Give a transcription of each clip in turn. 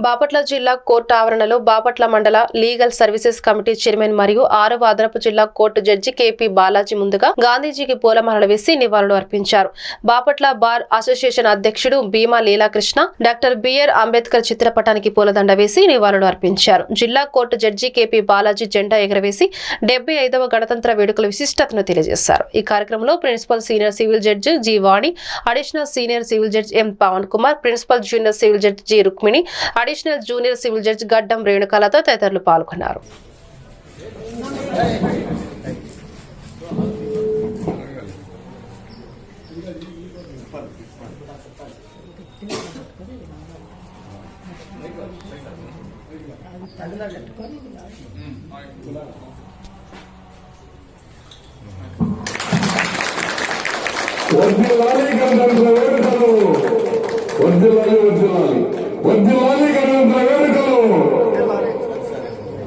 బాపట్ల జిల్లా కోర్టు ఆవరణలో బాపట్ల మండల లీగల్ సర్వీసెస్ కమిటీ చైర్మన్ మరియు 6వ అదనపు జిల్లా కోర్టు జడ్జి కేపీ బాలాజీ ముందుగా గాంధీజీకి పూలమాలలు వేసి నివాళులు అర్పించారు. బాపట్ల బార్ అసోసియేషన్ అధ్యక్షుడు భీమా లీలాకృష్ణ డాక్టర్ బిఆర్ అంబేద్కర్ చిత్రపటానికి పూలదండ వేసి నివాళులు అర్పించారు. జిల్లా కోర్టు జడ్జి కేపీ బాలాజీ జెండా ఎగరవేసి 75వ గణతంత్ర వేడుకల విశిష్టతను తెలియజేశారు. ఈ కార్యక్రమంలో principal senior civil judge G Vani, additional senior civil judge M Pavan Kumar, principal junior civil judge G Rukmini, additional junior civil judge Gaddam రేణుకలతో తదితరులు పాల్గొన్నారు.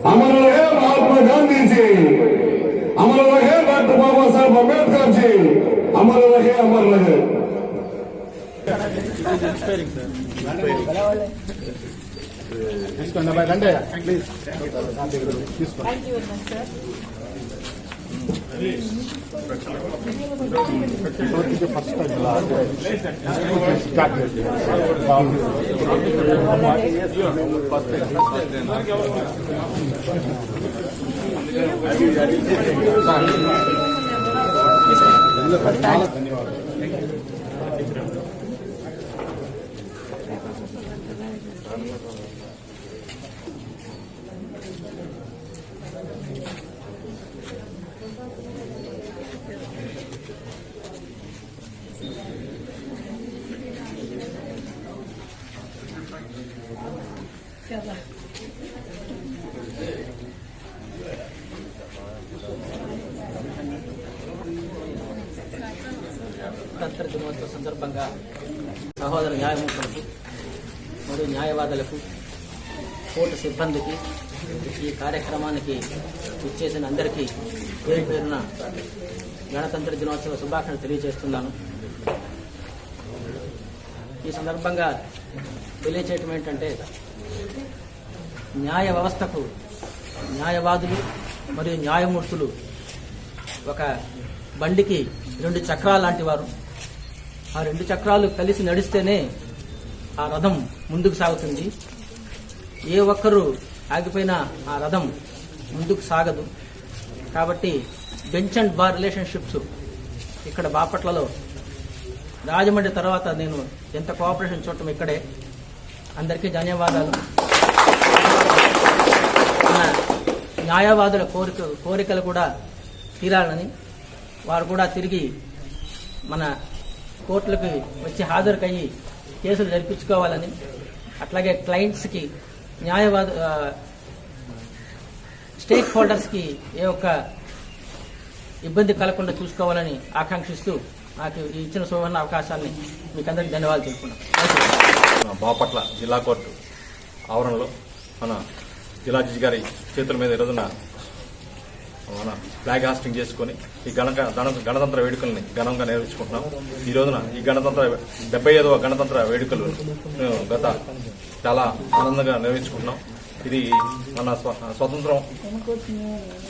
अमर रहे महात्मा गांधी जी, अमर रहे डॉक्टर बाबा साहब अम्बेडकर जी, अमर रहे अमर रहे. గణతంత్ర దినోత్సవ సందర్భంగా సహోదర న్యాయమూర్తులకు మరియు న్యాయవాదులకు, కోర్టు సిబ్బందికి, ఈ కార్యక్రమానికి ఇచ్చేసిన అందరికీ పేరు పేరున గణతంత్ర దినోత్సవ శుభాకాంక్షలు తెలియజేస్తున్నాను. ఈ సందర్భంగా తెలియచేయటం ఏంటంటే, న్యాయ వ్యవస్థకు న్యాయవాదులు మరియు న్యాయమూర్తులు ఒక బండికి 2 చక్రాలు లాంటి వారు. ఆ 2 చక్రాలు కలిసి నడిస్తేనే ఆ రథం ముందుకు సాగుతుంది. ఏ ఒక్కరు ఆగిపోయినా ఆ రథం ముందుకు సాగదు. కాబట్టి బెంచ్ అండ్ బార్ రిలేషన్షిప్స్ ఇక్కడ బాపట్లలో, రాజమండ్రి తర్వాత నేను ఎంత కోఆపరేషన్ చూడటం ఇక్కడే. అందరికీ ధన్యవాదాలు. మన న్యాయవాదుల కోరికలు కూడా తీరాలని, వారు కూడా తిరిగి మన కోర్టులకు వచ్చి హాజరుకయ్యి కేసులు జరిపించుకోవాలని, అట్లాగే క్లయింట్స్కి, స్టేక్ హోల్డర్స్కి ఏ ఒక్క ఇబ్బంది కలగకుండా చూసుకోవాలని ఆకాంక్షిస్తూ నాకు ఇచ్చిన సువర్ణ అవకాశాన్ని మీకు అందరికీ ధన్యవాదాలు తెలుపుకున్నాను. బాపట్ల జిల్లా కోర్టు ఆవరణలో మన జిల్లా జడ్జి గారి చేతుల మీద ఈరోజున మన ఫ్లాగ్ హాస్టింగ్ చేసుకుని ఈ గణతంత్ర వేడుకల్ని ఘనంగా నిర్వహించుకుంటున్నాం. ఈ రోజున ఈ 75వ గణతంత్ర వేడుకలు గత చాలా ఆనందంగా నిర్వహించుకుంటున్నాం. ఇది మన స్వతంత్రం